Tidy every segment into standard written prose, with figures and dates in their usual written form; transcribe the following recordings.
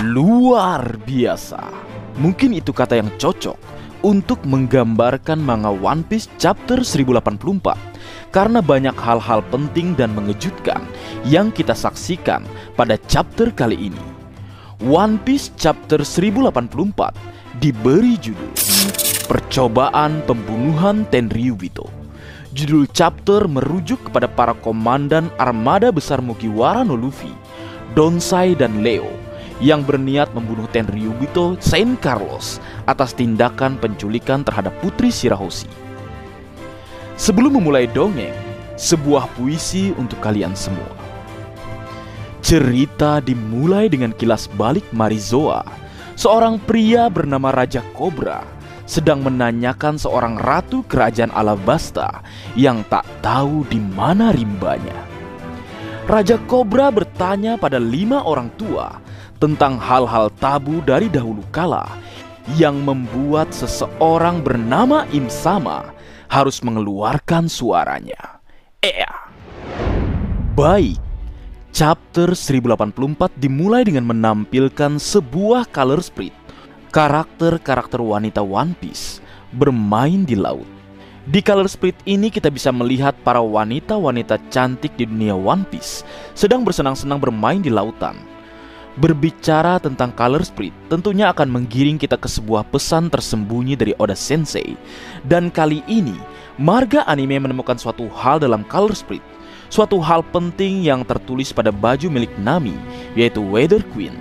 Luar biasa. Mungkin itu kata yang cocok untuk menggambarkan manga One Piece chapter 1084, karena banyak hal-hal penting dan mengejutkan yang kita saksikan pada chapter kali ini. One Piece chapter 1084 diberi judul Percobaan Pembunuhan Tenryubito. Judul chapter merujuk kepada para komandan armada besar Mugiwara no Luffy, Donsai dan Leo yang berniat membunuh Tenryubito Saint Carlos atas tindakan penculikan terhadap Putri Shirahoshi. Sebelum memulai dongeng, sebuah puisi untuk kalian semua. Cerita dimulai dengan kilas balik Marizoa, seorang pria bernama Raja Cobra sedang menanyakan seorang ratu kerajaan Alabasta yang tak tahu di mana rimbanya. Raja Cobra bertanya pada 5 orang tua tentang hal-hal tabu dari dahulu kala yang membuat seseorang bernama Im-sama harus mengeluarkan suaranya. Baik, chapter 1084 dimulai dengan menampilkan sebuah color sprite, karakter-karakter wanita One Piece bermain di laut. Di color sprite ini kita bisa melihat para wanita-wanita cantik di dunia One Piece sedang bersenang-senang bermain di lautan. Berbicara tentang color sprite tentunya akan menggiring kita ke sebuah pesan tersembunyi dari Oda Sensei. Dan kali ini marga anime menemukan suatu hal dalam color sprite, suatu hal penting yang tertulis pada baju milik Nami, yaitu Weather Queen,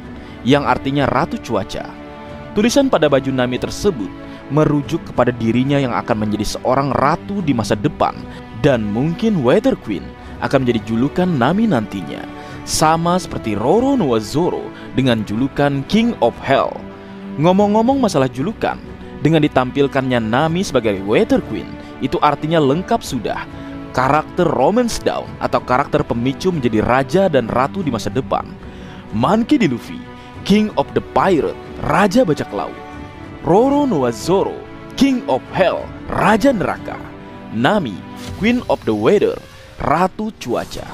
yang artinya Ratu Cuaca. Tulisan pada baju Nami tersebut merujuk kepada dirinya yang akan menjadi seorang ratu di masa depan, dan mungkin Weather Queen akan menjadi julukan Nami nantinya, sama seperti Roronoa Zoro dengan julukan King of Hell. Ngomong-ngomong masalah julukan, dengan ditampilkannya Nami sebagai Weather Queen, itu artinya lengkap sudah. Karakter Romance Down atau karakter pemicu menjadi raja dan ratu di masa depan. Monkey D. Luffy, King of the Pirate, Raja Bajak Laut. Roronoa Zoro, King of Hell, Raja Neraka. Nami, Queen of the Weather, Ratu Cuaca.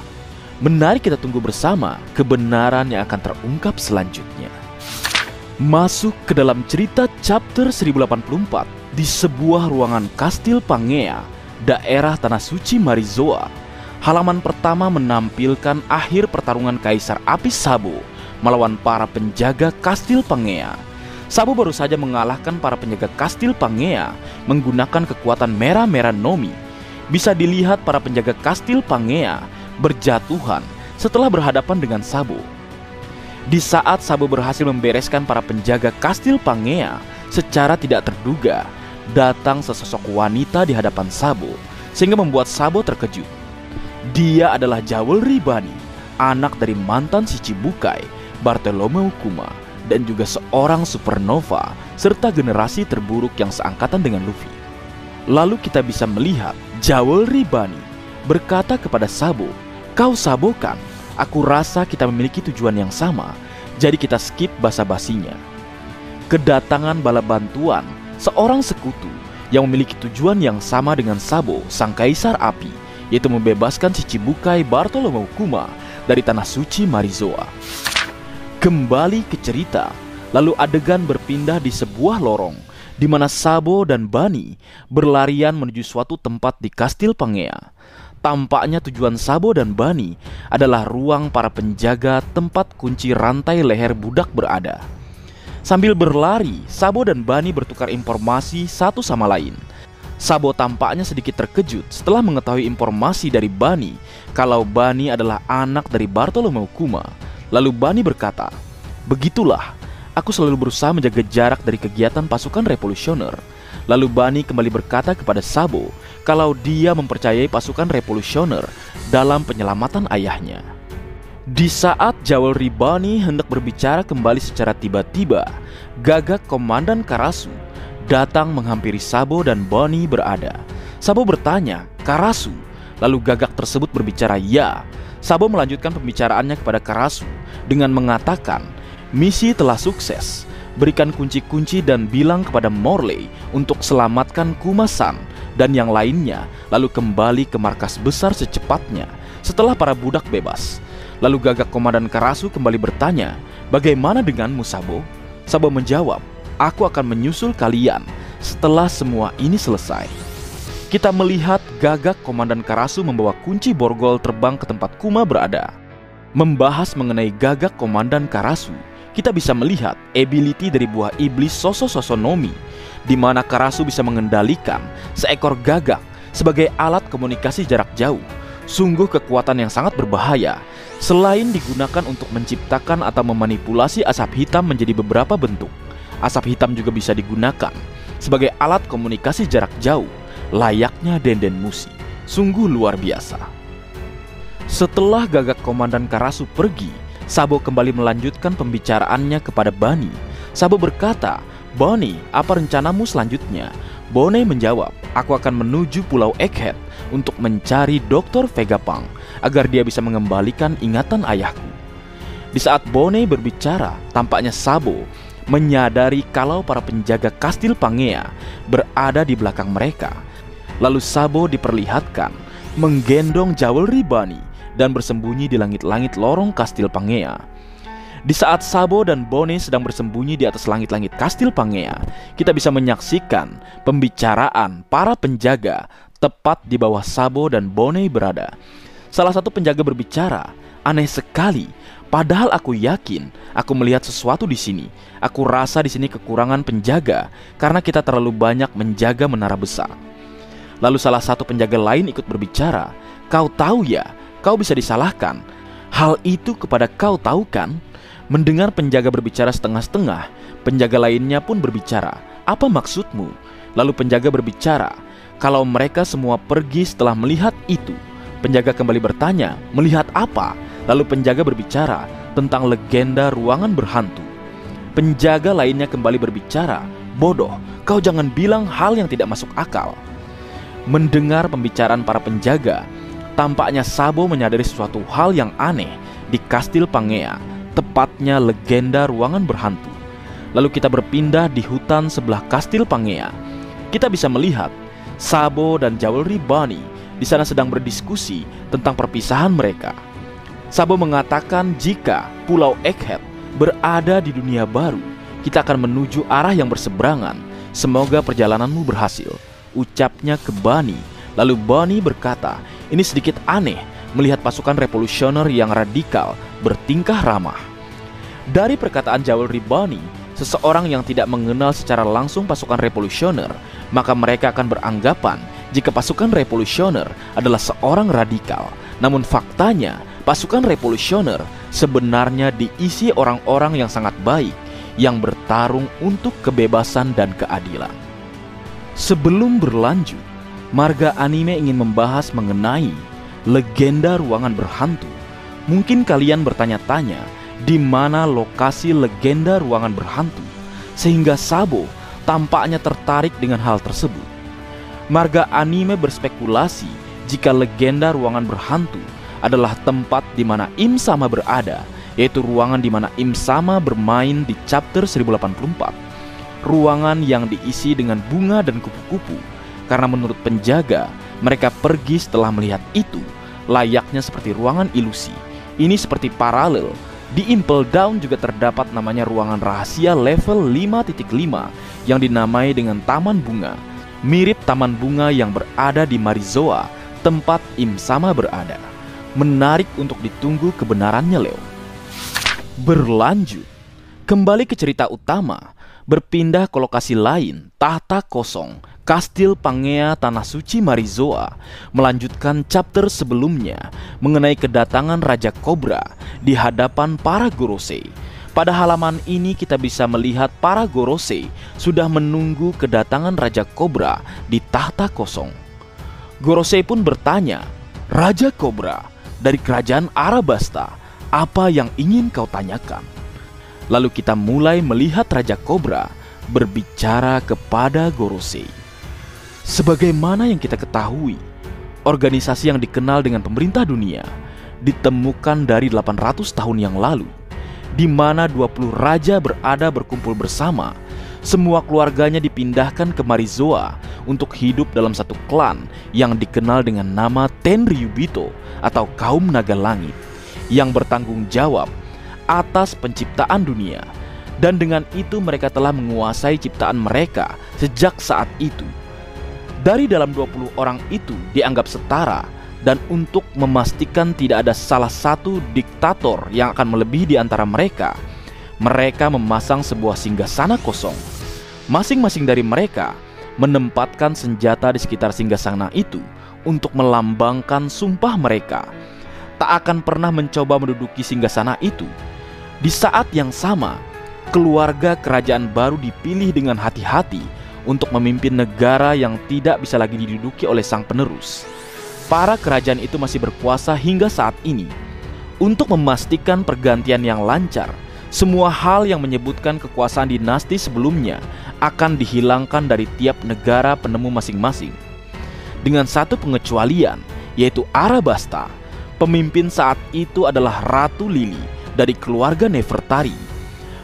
Menarik kita tunggu bersama kebenaran yang akan terungkap selanjutnya. Masuk ke dalam cerita chapter 1084 di sebuah ruangan Kastil Pangea, daerah Tanah Suci Marizoa. Halaman pertama menampilkan akhir pertarungan Kaisar Api Sabo melawan para penjaga Kastil Pangea. Sabo baru saja mengalahkan para penjaga Kastil Pangea menggunakan kekuatan merah-merah Nomi. Bisa dilihat para penjaga Kastil Pangea berjatuhan setelah berhadapan dengan Sabo. Di saat Sabo berhasil membereskan para penjaga Kastil Pangea, secara tidak terduga datang sesosok wanita di hadapan Sabo, sehingga membuat Sabo terkejut. Dia adalah Jewelry Bunny, anak dari mantan Shichibukai Bartolomeu Kuma, dan juga seorang supernova serta generasi terburuk yang seangkatan dengan Luffy. Lalu kita bisa melihat Jewelry Bunny berkata kepada Sabo, "Kau Sabo kan? Aku rasa kita memiliki tujuan yang sama, jadi kita skip basa-basinya." Kedatangan bala bantuan seorang sekutu yang memiliki tujuan yang sama dengan Sabo, sang kaisar api, yaitu membebaskan Shichibukai Bartolomeu Kuma dari Tanah Suci Marizoa. Kembali ke cerita, lalu adegan berpindah di sebuah lorong di mana Sabo dan Bunny berlarian menuju suatu tempat di Kastil Pangea. Tampaknya tujuan Sabo dan Bunny adalah ruang para penjaga tempat kunci rantai leher budak berada. Sambil berlari, Sabo dan Bunny bertukar informasi satu sama lain. Sabo tampaknya sedikit terkejut setelah mengetahui informasi dari Bunny kalau Bunny adalah anak dari Bartolomeu Kuma. Lalu Bunny berkata, "Begitulah, aku selalu berusaha menjaga jarak dari kegiatan pasukan revolusioner." Lalu Bunny kembali berkata kepada Sabo kalau dia mempercayai pasukan revolusioner dalam penyelamatan ayahnya. Di saat Jewelry Bunny hendak berbicara kembali secara tiba-tiba, Gagak Komandan Karasu datang menghampiri Sabo dan Bunny berada. Sabo bertanya, "Karasu?" Lalu Gagak tersebut berbicara, "Ya." Sabo melanjutkan pembicaraannya kepada Karasu dengan mengatakan, "Misi telah sukses. Berikan kunci-kunci dan bilang kepada Morley untuk selamatkan Kuma-san dan yang lainnya, lalu kembali ke markas besar secepatnya setelah para budak bebas." Lalu gagak Komandan Karasu kembali bertanya, "Bagaimana denganmu, Sabo?" Sabo menjawab, "Aku akan menyusul kalian setelah semua ini selesai." Kita melihat gagak Komandan Karasu membawa kunci borgol terbang ke tempat Kuma berada. Membahas mengenai gagak Komandan Karasu, kita bisa melihat ability dari buah iblis Sosososonomi, di mana Karasu bisa mengendalikan seekor gagak sebagai alat komunikasi jarak jauh. Sungguh kekuatan yang sangat berbahaya. Selain digunakan untuk menciptakan atau memanipulasi asap hitam menjadi beberapa bentuk, asap hitam juga bisa digunakan sebagai alat komunikasi jarak jauh, layaknya Denden Mushi. Sungguh luar biasa. Setelah gagak Komandan Karasu pergi, Sabo kembali melanjutkan pembicaraannya kepada Bani. Sabo berkata, "Bani, apa rencanamu selanjutnya?" Bone menjawab, "Aku akan menuju Pulau Egghead untuk mencari Dr. Vegapunk agar dia bisa mengembalikan ingatan ayahku." Di saat Bone berbicara, tampaknya Sabo menyadari kalau para penjaga Kastil Pangea berada di belakang mereka. Lalu Sabo diperlihatkan menggendong Jewelry Bunny dan bersembunyi di langit-langit lorong Kastil Pangea. Di saat Sabo dan Bone sedang bersembunyi di atas langit-langit Kastil Pangea, kita bisa menyaksikan pembicaraan para penjaga tepat di bawah Sabo dan Bone berada. Salah satu penjaga berbicara, "Aneh sekali, padahal aku yakin aku melihat sesuatu di sini. Aku rasa di sini kekurangan penjaga karena kita terlalu banyak menjaga menara besar." Lalu salah satu penjaga lain ikut berbicara, "Kau tahu ya, kau bisa disalahkan. Hal itu kepada kau tahu kan?" Mendengar penjaga berbicara setengah-setengah, penjaga lainnya pun berbicara, "Apa maksudmu?" Lalu penjaga berbicara, "Kalau mereka semua pergi setelah melihat itu." Penjaga kembali bertanya, "Melihat apa?" Lalu penjaga berbicara tentang legenda ruangan berhantu. Penjaga lainnya kembali berbicara, "Bodoh, kau jangan bilang hal yang tidak masuk akal." Mendengar pembicaraan para penjaga, tampaknya Sabo menyadari sesuatu hal yang aneh di Kastil Pangea, tepatnya legenda ruangan berhantu. Lalu kita berpindah di hutan sebelah Kastil Pangea. Kita bisa melihat Sabo dan Jewelry Bunny di sana sedang berdiskusi tentang perpisahan mereka. Sabo mengatakan jika Pulau Egghead berada di dunia baru, kita akan menuju arah yang berseberangan. "Semoga perjalananmu berhasil," ucapnya ke Bunny. Lalu Bunny berkata, "Ini sedikit aneh melihat pasukan revolusioner yang radikal bertingkah ramah." Dari perkataan Jewelry Bunny, seseorang yang tidak mengenal secara langsung pasukan revolusioner, maka mereka akan beranggapan jika pasukan revolusioner adalah seorang radikal. Namun faktanya, pasukan revolusioner sebenarnya diisi orang-orang yang sangat baik, yang bertarung untuk kebebasan dan keadilan. Sebelum berlanjut, Marga Anime ingin membahas mengenai legenda ruangan berhantu. Mungkin kalian bertanya-tanya, di mana lokasi legenda ruangan berhantu, sehingga Sabo tampaknya tertarik dengan hal tersebut. Marga Anime berspekulasi jika legenda ruangan berhantu adalah tempat di mana Im Sama berada, yaitu ruangan di mana Im Sama bermain di chapter 1084. Ruangan yang diisi dengan bunga dan kupu-kupu, karena menurut penjaga, mereka pergi setelah melihat itu, layaknya seperti ruangan ilusi. Ini seperti paralel. Di Impel Down juga terdapat namanya ruangan rahasia level 5.5 yang dinamai dengan Taman Bunga, mirip taman bunga yang berada di Marizoa, tempat Im Sama berada. Menarik untuk ditunggu kebenarannya, Leo. Berlanjut, kembali ke cerita utama, berpindah ke lokasi lain, tahta kosong, Kastil Pangea Tanah Suci Marizoa, melanjutkan chapter sebelumnya mengenai kedatangan Raja Cobra di hadapan para Gorosei. Pada halaman ini kita bisa melihat para Gorosei sudah menunggu kedatangan Raja Cobra di tahta kosong. Gorosei pun bertanya, "Raja Cobra dari kerajaan Arabasta, apa yang ingin kau tanyakan?" Lalu kita mulai melihat Raja Cobra berbicara kepada Gorosei. Sebagaimana yang kita ketahui, organisasi yang dikenal dengan pemerintah dunia ditemukan dari 800 tahun yang lalu, di mana 20 raja berada berkumpul bersama. Semua keluarganya dipindahkan ke Marizoa untuk hidup dalam satu klan yang dikenal dengan nama Tenryubito atau kaum naga langit. yang bertanggung jawab atas penciptaan dunia. Dan dengan itu mereka telah menguasai ciptaan mereka sejak saat itu. Dari dalam 20 orang itu dianggap setara, dan untuk memastikan tidak ada salah satu diktator yang akan melebihi di antara mereka, mereka memasang sebuah singgasana kosong. Masing-masing dari mereka menempatkan senjata di sekitar singgasana itu untuk melambangkan sumpah mereka tak akan pernah mencoba menduduki singgasana itu. Di saat yang sama, keluarga kerajaan baru dipilih dengan hati-hati untuk memimpin negara yang tidak bisa lagi diduduki oleh sang penerus. Para kerajaan itu masih berkuasa hingga saat ini. Untuk memastikan pergantian yang lancar, semua hal yang menyebutkan kekuasaan dinasti sebelumnya akan dihilangkan dari tiap negara penemu masing-masing. Dengan satu pengecualian, yaitu Arabasta. Pemimpin saat itu adalah Ratu Lili dari keluarga Nefertari.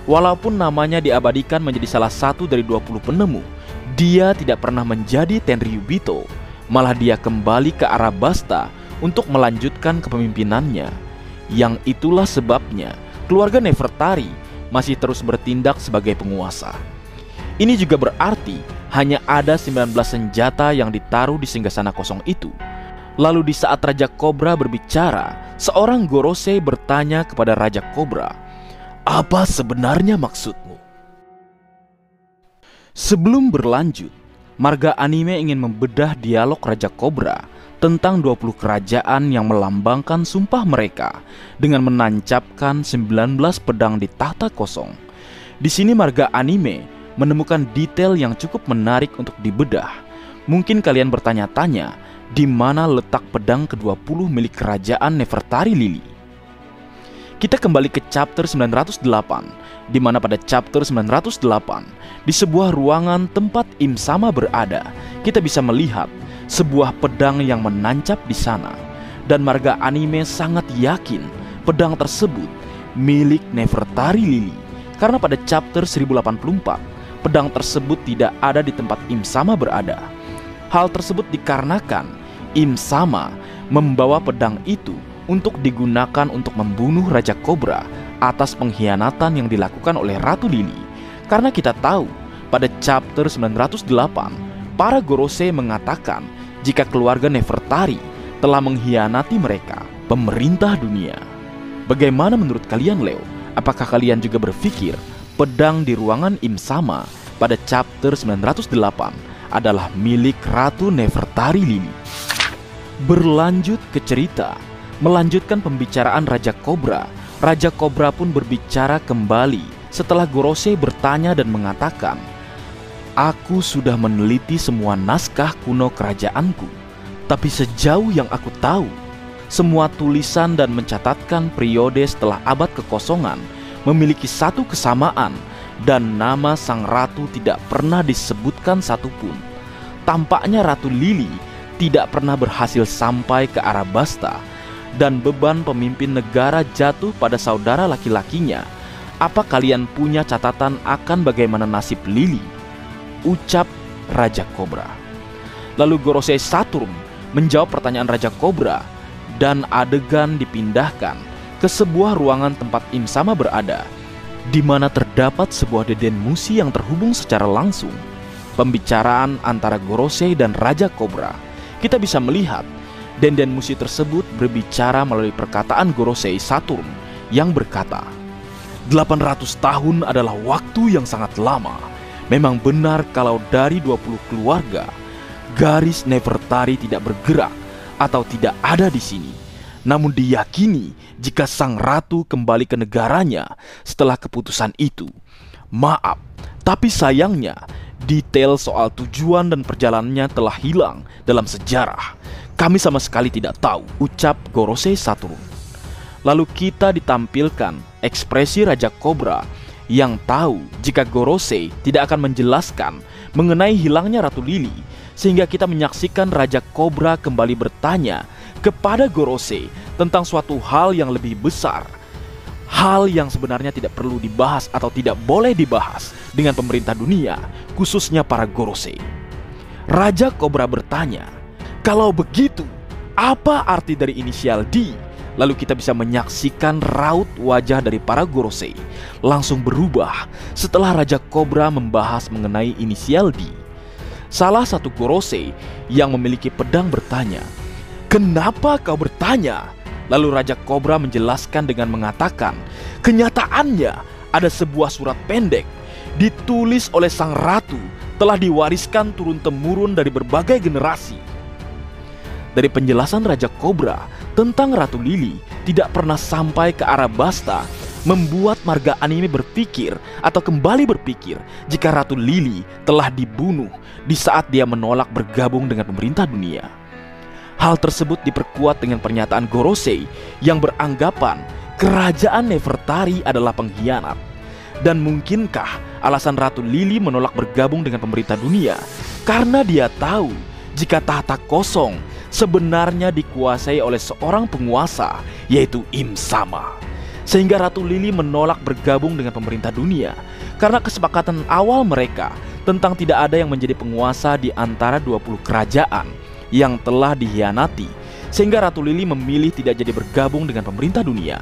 Walaupun namanya diabadikan menjadi salah satu dari 20 penemu, dia tidak pernah menjadi Tenryubito. Malah dia kembali ke Arabasta untuk melanjutkan kepemimpinannya. Yang itulah sebabnya keluarga Nefertari masih terus bertindak sebagai penguasa. Ini juga berarti hanya ada 19 senjata yang ditaruh di singgasana kosong itu. Lalu di saat Raja Kobra berbicara, seorang Gorosei bertanya kepada Raja Kobra, "Apa sebenarnya maksudmu?" Sebelum berlanjut, marga anime ingin membedah dialog Raja Kobra tentang 20 kerajaan yang melambangkan sumpah mereka dengan menancapkan 19 pedang di tahta kosong. Di sini marga anime menemukan detail yang cukup menarik untuk dibedah. Mungkin kalian bertanya-tanya, di mana letak pedang ke-20 milik kerajaan Nefertari Lili? Kita kembali ke chapter 908, di mana pada chapter 908, di sebuah ruangan tempat Im Sama berada, kita bisa melihat sebuah pedang yang menancap di sana. Dan marga anime sangat yakin pedang tersebut milik Nefertari Lili, karena pada chapter 1084, pedang tersebut tidak ada di tempat Im Sama berada. Hal tersebut dikarenakan Im Sama membawa pedang itu untuk digunakan untuk membunuh Raja Kobra atas pengkhianatan yang dilakukan oleh Ratu Lili. Karena kita tahu pada chapter 908, para Gorosei mengatakan jika keluarga Nefertari telah mengkhianati mereka, pemerintah dunia. Bagaimana menurut kalian, Leo? Apakah kalian juga berpikir pedang di ruangan Im Sama pada chapter 908 adalah milik Ratu Nefertari Lili? Berlanjut ke cerita, melanjutkan pembicaraan Raja Kobra. Raja Kobra pun berbicara kembali setelah Gorosei bertanya dan mengatakan, "Aku sudah meneliti semua naskah kuno kerajaanku, tapi sejauh yang aku tahu, semua tulisan dan mencatatkan periode setelah abad kekosongan memiliki satu kesamaan, dan nama sang ratu tidak pernah disebutkan satupun. Tampaknya Ratu Lili tidak pernah berhasil sampai ke Arabasta, dan beban pemimpin negara jatuh pada saudara laki-lakinya. Apa kalian punya catatan akan bagaimana nasib Lili?" ucap Raja Kobra. Lalu Gorosei Saturn menjawab pertanyaan Raja Kobra, dan adegan dipindahkan ke sebuah ruangan tempat Im Sama berada, di mana terdapat sebuah deden musi yang terhubung secara langsung. Pembicaraan antara Gorosei dan Raja Kobra. Kita bisa melihat denden musi tersebut berbicara melalui perkataan Gorosei Saturn yang berkata, 800 tahun adalah waktu yang sangat lama. Memang benar kalau dari 20 keluarga, garis Nefertari tidak bergerak atau tidak ada di sini. Namun diyakini jika sang ratu kembali ke negaranya setelah keputusan itu. Maaf, tapi sayangnya detail soal tujuan dan perjalanannya telah hilang dalam sejarah. Kami sama sekali tidak tahu, ucap Gorosei Saturn. Lalu kita ditampilkan ekspresi Raja Kobra yang tahu jika Gorosei tidak akan menjelaskan mengenai hilangnya Ratu Lili, sehingga kita menyaksikan Raja Kobra kembali bertanya kepada Gorosei tentang suatu hal yang lebih besar. Hal yang sebenarnya tidak perlu dibahas atau tidak boleh dibahas dengan pemerintah dunia, khususnya para Gorosei. Raja Kobra bertanya, "Kalau begitu, apa arti dari inisial D Lalu kita bisa menyaksikan raut wajah dari para Gorosei langsung berubah setelah Raja Kobra membahas mengenai inisial D. Salah satu Gorosei yang memiliki pedang bertanya, "Kenapa kau bertanya?" Lalu Raja Kobra menjelaskan dengan mengatakan, "Kenyataannya ada sebuah surat pendek ditulis oleh sang ratu, telah diwariskan turun-temurun dari berbagai generasi." Dari penjelasan Raja Kobra tentang Ratu Lili tidak pernah sampai ke Arabasta, membuat marga anime berpikir atau kembali berpikir jika Ratu Lili telah dibunuh di saat dia menolak bergabung dengan pemerintah dunia. Hal tersebut diperkuat dengan pernyataan Gorosei yang beranggapan kerajaan Nefertari adalah pengkhianat. Dan mungkinkah alasan Ratu Lili menolak bergabung dengan pemerintah dunia karena dia tahu jika tahta kosong sebenarnya dikuasai oleh seorang penguasa, yaitu Im Sama. Sehingga Ratu Lili menolak bergabung dengan pemerintah dunia karena kesepakatan awal mereka tentang tidak ada yang menjadi penguasa di antara 20 kerajaan yang telah dikhianati, sehingga Ratu Lili memilih tidak jadi bergabung dengan pemerintah dunia.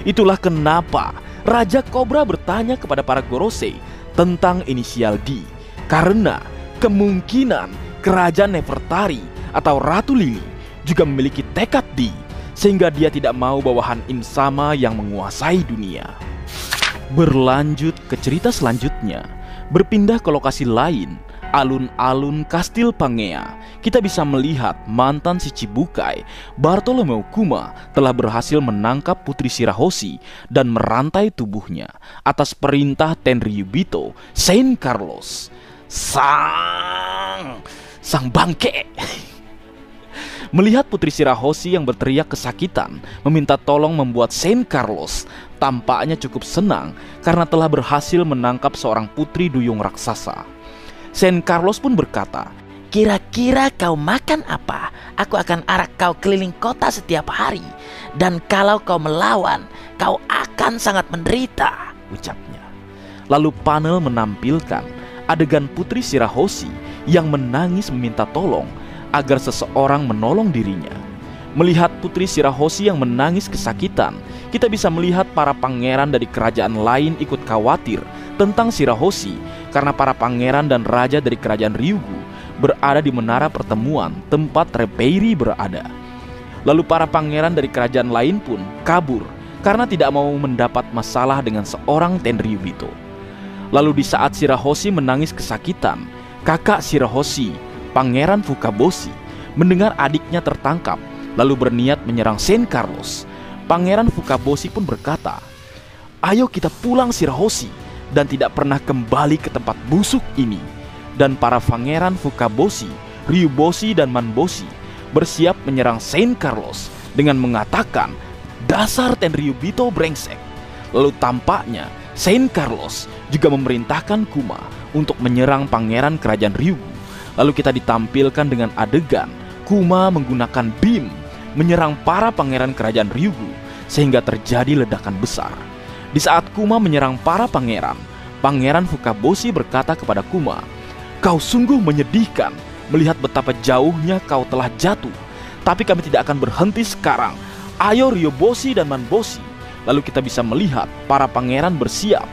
Itulah kenapa Raja Kobra bertanya kepada para Gorosei tentang inisial D, karena kemungkinan kerajaan Nefertari atau Ratu Lili juga memiliki tekad D, sehingga dia tidak mau bawahan Im Sama yang menguasai dunia. Berlanjut ke cerita selanjutnya, berpindah ke lokasi lain, alun-alun Kastil Pangea, kita bisa melihat mantan si Chibukai, Bartolomeu Kuma, telah berhasil menangkap Putri Shirahoshi dan merantai tubuhnya atas perintah Tenryubito Saint Carlos, sang bangke. Melihat Putri Shirahoshi yang berteriak kesakitan meminta tolong membuat Saint Carlos tampaknya cukup senang karena telah berhasil menangkap seorang putri duyung raksasa. Saint Carlos pun berkata, "Kira-kira kau makan apa? Aku akan arak kau keliling kota setiap hari. Dan kalau kau melawan, kau akan sangat menderita," ucapnya. Lalu panel menampilkan adegan Putri Shirahoshi yang menangis meminta tolong agar seseorang menolong dirinya. Melihat Putri Shirahoshi yang menangis kesakitan, kita bisa melihat para pangeran dari kerajaan lain ikut khawatir tentang Shirahoshi karena para pangeran dan raja dari kerajaan Ryugu berada di menara pertemuan tempat Rebeiri berada. Lalu para pangeran dari kerajaan lain pun kabur karena tidak mau mendapat masalah dengan seorang Tenryubito. Lalu di saat Shirahoshi menangis kesakitan, kakak Shirahoshi, Pangeran Fukaboshi, mendengar adiknya tertangkap lalu berniat menyerang Saint Carlos. Pangeran Fukaboshi pun berkata, "Ayo kita pulang Shirahoshi," dan tidak pernah kembali ke tempat busuk ini. Dan para pangeran Fukaboshi, Ryuboshi dan Manboshi bersiap menyerang Saint Carlos dengan mengatakan, "Dasar Tenryubito brengsek." Lalu tampaknya Saint Carlos juga memerintahkan Kuma untuk menyerang pangeran kerajaan Ryugu. Lalu kita ditampilkan dengan adegan Kuma menggunakan beam menyerang para pangeran kerajaan Ryugu sehingga terjadi ledakan besar. Di saat Kuma menyerang para pangeran, Pangeran Fukaboshi berkata kepada Kuma, "Kau sungguh menyedihkan melihat betapa jauhnya kau telah jatuh. Tapi kami tidak akan berhenti sekarang. Ayo Ryoboshi dan Manboshi." Lalu kita bisa melihat para pangeran bersiap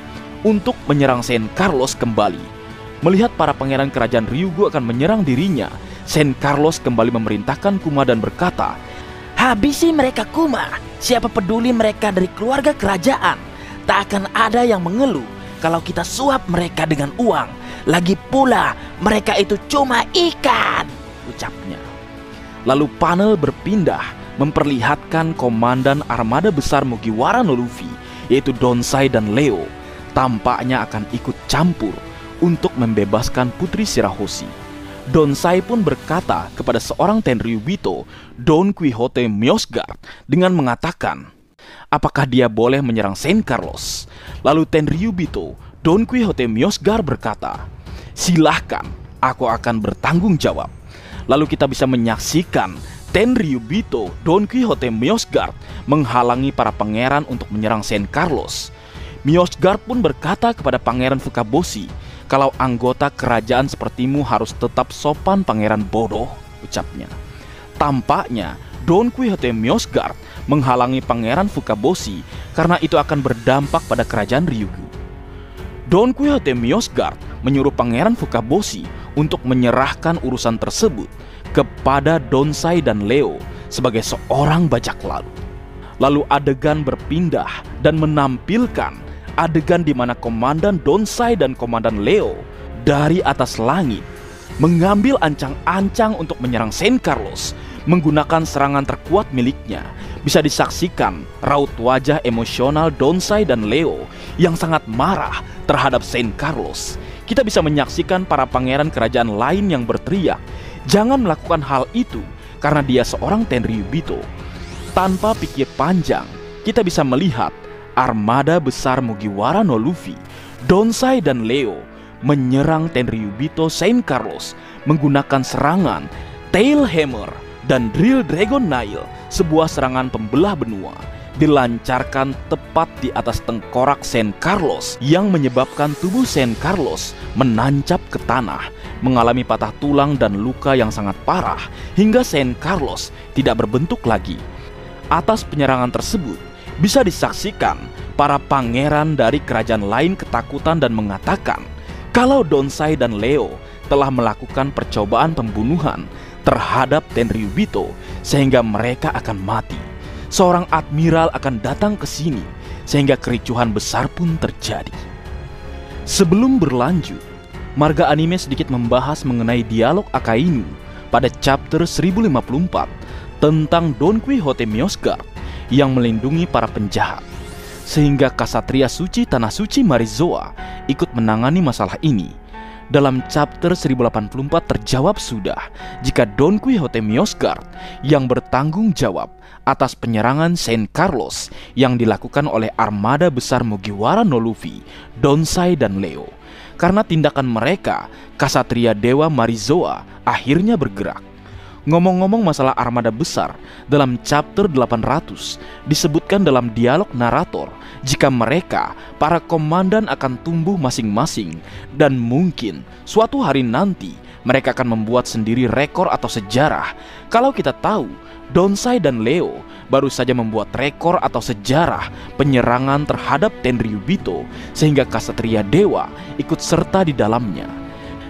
untuk menyerang Saint Carlos kembali. Melihat para pangeran kerajaan Ryugu akan menyerang dirinya, Saint Carlos kembali memerintahkan Kuma dan berkata, "Habisi mereka, Kuma. Siapa peduli mereka dari keluarga kerajaan? Tak akan ada yang mengeluh kalau kita suap mereka dengan uang. Lagi pula mereka itu cuma ikan," ucapnya. Lalu panel berpindah memperlihatkan komandan armada besar Mugiwara no Luffy, yaitu Donsai dan Leo, tampaknya akan ikut campur untuk membebaskan Putri Shirahoshi. Donsai pun berkata kepada seorang Tenryubito, Don Quixote Myosgard, dengan mengatakan, apakah dia boleh menyerang Saint Carlos. Lalu Tenryubito, Don Quixote Myosgard berkata, "Silahkan, aku akan bertanggung jawab." Lalu kita bisa menyaksikan Tenryubito, Don Quixote Myosgard menghalangi para pangeran untuk menyerang Saint Carlos. Myosgard pun berkata kepada Pangeran Fukaboshi, "Kalau anggota kerajaan sepertimu harus tetap sopan, pangeran bodoh," ucapnya. Tampaknya Don Quixote Myosgard menghalangi Pangeran Fukaboshi karena itu akan berdampak pada kerajaan Ryugu. Don Quixote Myosgard menyuruh Pangeran Fukaboshi untuk menyerahkan urusan tersebut kepada Donsai dan Leo sebagai seorang bajak laut. Lalu adegan berpindah dan menampilkan adegan di mana Komandan Donsai dan Komandan Leo dari atas langit mengambil ancang-ancang untuk menyerang Saint Carlos menggunakan serangan terkuat miliknya. Bisa disaksikan raut wajah emosional Donsai dan Leo yang sangat marah terhadap Saint Carlos. Kita bisa menyaksikan para pangeran kerajaan lain yang berteriak, "Jangan melakukan hal itu karena dia seorang Tenryubito." Tanpa pikir panjang, kita bisa melihat armada besar Mugiwara no Luffy, Donsai dan Leo menyerang Tenryubito Saint Carlos menggunakan serangan Tail Hammer dan Drill Dragon Nail, sebuah serangan pembelah benua dilancarkan tepat di atas tengkorak Saint Carlos yang menyebabkan tubuh Saint Carlos menancap ke tanah, mengalami patah tulang dan luka yang sangat parah hingga Saint Carlos tidak berbentuk lagi. Atas penyerangan tersebut bisa disaksikan para pangeran dari kerajaan lain ketakutan dan mengatakan kalau Donsai dan Leo telah melakukan percobaan pembunuhan terhadap Tenryubito sehingga mereka akan mati. Seorang admiral akan datang ke sini sehingga kericuhan besar pun terjadi. Sebelum berlanjut, Marga Anime sedikit membahas mengenai dialog Akainu pada chapter 1054 tentang Don Quixote Myosgard yang melindungi para penjahat, sehingga Kasatria Suci Tanah Suci Marizoa ikut menangani masalah ini. Dalam chapter 1084 terjawab sudah jika Don Quixote Myosgard yang bertanggung jawab atas penyerangan Saint Carlos yang dilakukan oleh armada besar Mugiwara no Luffy, Donsai dan Leo. Karena tindakan mereka, Kasatria Dewa Marizoa akhirnya bergerak. Ngomong-ngomong masalah armada besar, dalam chapter 800 disebutkan dalam dialog narator jika mereka, para komandan akan tumbuh masing-masing dan mungkin suatu hari nanti mereka akan membuat sendiri rekor atau sejarah. Kalau kita tahu, Donsai dan Leo baru saja membuat rekor atau sejarah penyerangan terhadap Tenryubito sehingga Kasatria Dewa ikut serta di dalamnya.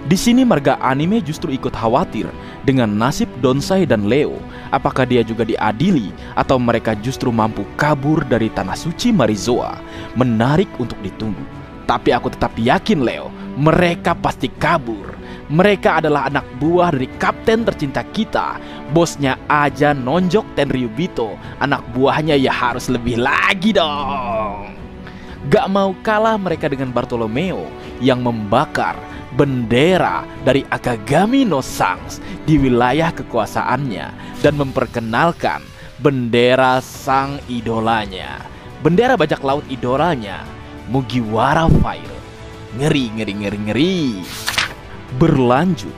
Di sini Marga Anime justru ikut khawatir dengan nasib Donsai dan Leo. Apakah dia juga diadili atau mereka justru mampu kabur dari Tanah Suci Marizoa? Menarik untuk ditunggu. Tapi aku tetap yakin Leo, mereka pasti kabur. Mereka adalah anak buah dari kapten tercinta kita. Bosnya aja nonjok Tenryubito, anak buahnya ya harus lebih lagi dong. Gak mau kalah mereka dengan Bartolomeo yang membakar bendera dari Akagami no Sangs di wilayah kekuasaannya dan memperkenalkan bendera sang idolanya, bendera bajak laut idolanya, Mugiwara Fire. Ngeri. Berlanjut,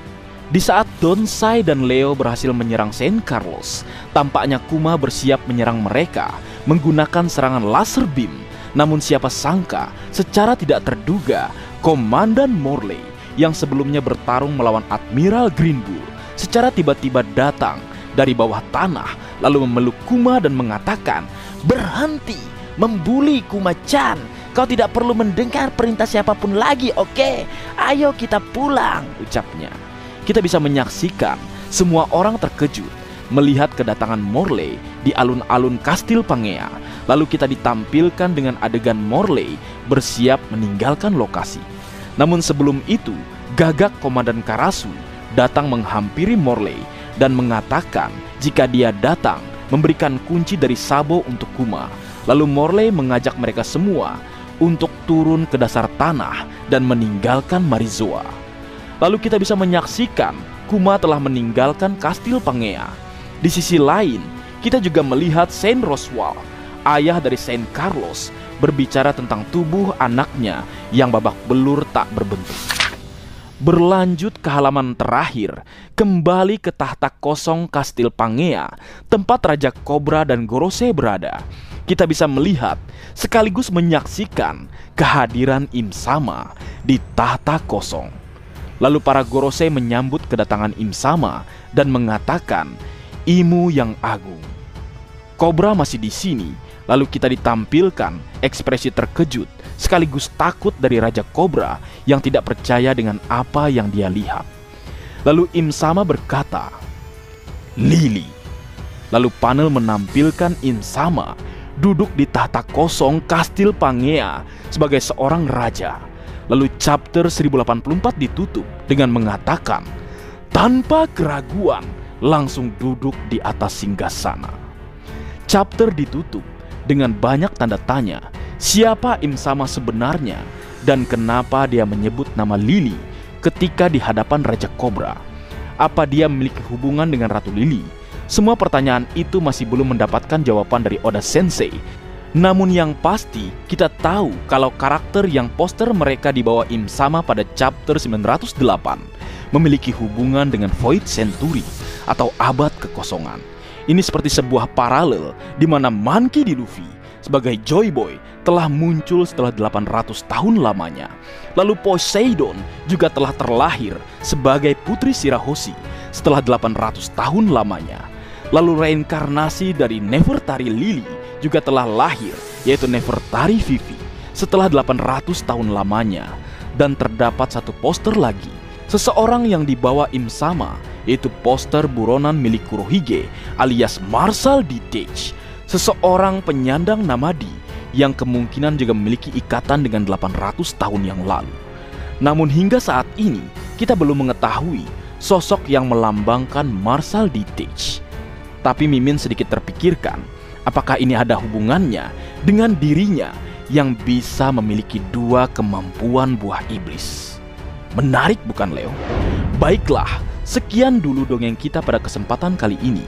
di saat Donsai dan Leo berhasil menyerang Saint Carlos, tampaknya Kuma bersiap menyerang mereka menggunakan serangan laser beam. Namun siapa sangka, secara tidak terduga, Komandan Morley yang sebelumnya bertarung melawan Admiral Green Bull secara tiba-tiba datang dari bawah tanah lalu memeluk Kuma dan mengatakan, "Berhenti membuli Kuma-chan. Kau tidak perlu mendengar perintah siapapun lagi, oke? Ayo kita pulang," ucapnya. Kita bisa menyaksikan semua orang terkejut melihat kedatangan Morley di alun-alun Kastil Pangea. Lalu kita ditampilkan dengan adegan Morley bersiap meninggalkan lokasi. Namun sebelum itu, Gagak Komandan Karasu datang menghampiri Morley dan mengatakan jika dia datang memberikan kunci dari Sabo untuk Kuma. Lalu Morley mengajak mereka semua untuk turun ke dasar tanah dan meninggalkan Marizoa. Lalu kita bisa menyaksikan Kuma telah meninggalkan Kastil Pangea. Di sisi lain, kita juga melihat Saint Roswal, ayah dari Saint Carlos, berbicara tentang tubuh anaknya yang babak belur tak berbentuk. Berlanjut ke halaman terakhir, kembali ke tahta kosong Kastil Pangea, tempat Raja Cobra dan Gorosei berada. Kita bisa melihat sekaligus menyaksikan kehadiran Im Sama di tahta kosong. Lalu para Gorosei menyambut kedatangan Im Sama dan mengatakan, "Imu yang agung." Cobra masih di sini, lalu kita ditampilkan ekspresi terkejut sekaligus takut dari Raja Cobra yang tidak percaya dengan apa yang dia lihat. Lalu Im Sama berkata, "Lily." Lalu panel menampilkan Im Sama duduk di tahta kosong Kastil Pangea sebagai seorang raja. Lalu chapter 1084 ditutup dengan mengatakan, tanpa keraguan langsung duduk di atas singgasana. Chapter ditutup dengan banyak tanda tanya, siapa Im Sama sebenarnya dan kenapa dia menyebut nama Lily ketika di hadapan Raja Cobra. Apa dia memiliki hubungan dengan Ratu Lily? Semua pertanyaan itu masih belum mendapatkan jawaban dari Oda Sensei. Namun yang pasti, kita tahu kalau karakter yang poster mereka di bawah Im Sama pada chapter 908 memiliki hubungan dengan Void Century atau abad kekosongan. Ini seperti sebuah paralel di mana Monkey D. Luffy sebagai Joy Boy telah muncul setelah 800 tahun lamanya. Lalu Poseidon juga telah terlahir sebagai Putri Shirahoshi setelah 800 tahun lamanya. Lalu reinkarnasi dari Nefertari Lily juga telah lahir, yaitu Nefertari Vivi setelah 800 tahun lamanya. Dan terdapat satu poster lagi, seseorang yang dibawa Im Sama, yaitu poster buronan milik Kurohige alias Marshal D. Teach, seseorang penyandang Namadi yang kemungkinan juga memiliki ikatan dengan 800 tahun yang lalu. Namun hingga saat ini kita belum mengetahui sosok yang melambangkan Marshal D. Teach. Tapi Mimin sedikit terpikirkan, apakah ini ada hubungannya dengan dirinya yang bisa memiliki dua kemampuan buah iblis? Menarik bukan, Leo? Baiklah, sekian dulu dongeng kita pada kesempatan kali ini.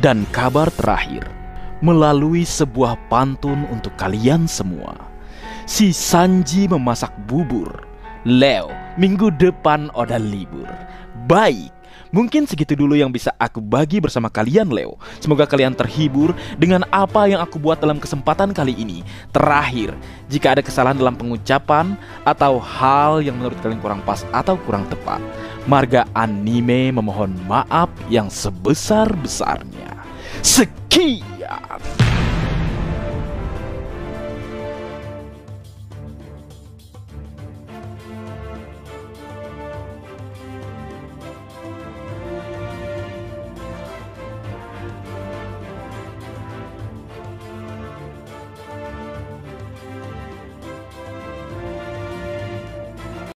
Dan kabar terakhir, melalui sebuah pantun untuk kalian semua. Si Sanji memasak bubur, Leo, minggu depan Oda libur. Baik, mungkin segitu dulu yang bisa aku bagi bersama kalian, Leo. Semoga kalian terhibur dengan apa yang aku buat dalam kesempatan kali ini. Terakhir, jika ada kesalahan dalam pengucapan atau hal yang menurut kalian kurang pas atau kurang tepat, Marga Anime memohon maaf yang sebesar-besarnya. Sekian.